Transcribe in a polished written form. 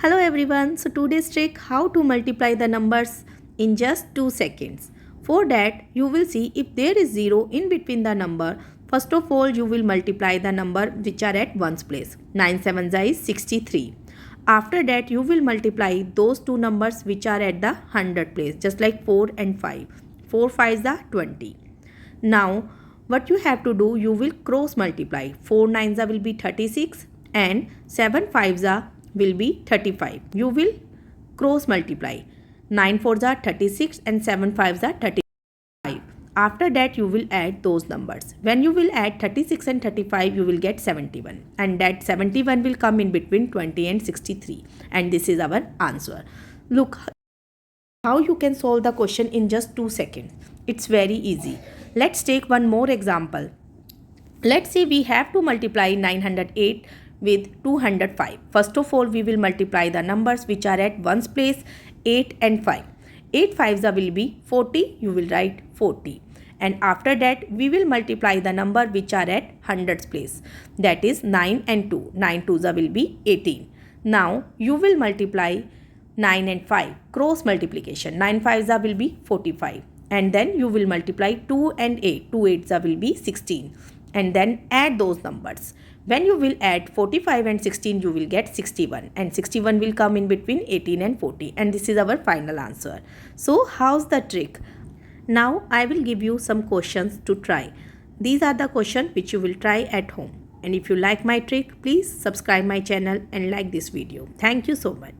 Hello everyone, so today's trick how to multiply the numbers in just 2 seconds. For that you will see if there is 0 in between the number. First of all you will multiply the number which are at ones place. 9 7 is 63. After that you will multiply those two numbers which are at the hundred place, just like 4 and 5. 4 5 is 20. Now what you have to do, you will cross multiply. 4 9s will be 36 and 7 5s will be 35. You will cross multiply. 9 4s are 36 and 7 5s are 35. After that you will add those numbers. When you will add 36 and 35 you will get 71, and that 71 will come in between 20 and 63, and this is our answer. Look how you can solve the question in just 2 seconds. It's very easy. Let's take one more example. Let's say we have to multiply 908 with 205. First of all, we will multiply the numbers which are at ones place, 8 and 5. 8 5s will be 40, you will write 40. And after that, we will multiply the number which are at hundreds place. That is 9 and 2. 9 2s will be 18. Now, you will multiply 9 and 5. Cross multiplication. 9 5s will be 45. And then you will multiply 2 and 8. 2 8s will be 16. And then add those numbers. When you will add 45 and 16, you will get 61, and 61 will come in between 18 and 40, and this is our final answer. So how's the trick? Now I will give you some questions to try. These are the questions which you will try at home. And if you like my trick, please subscribe my channel and like this video. Thank you so much.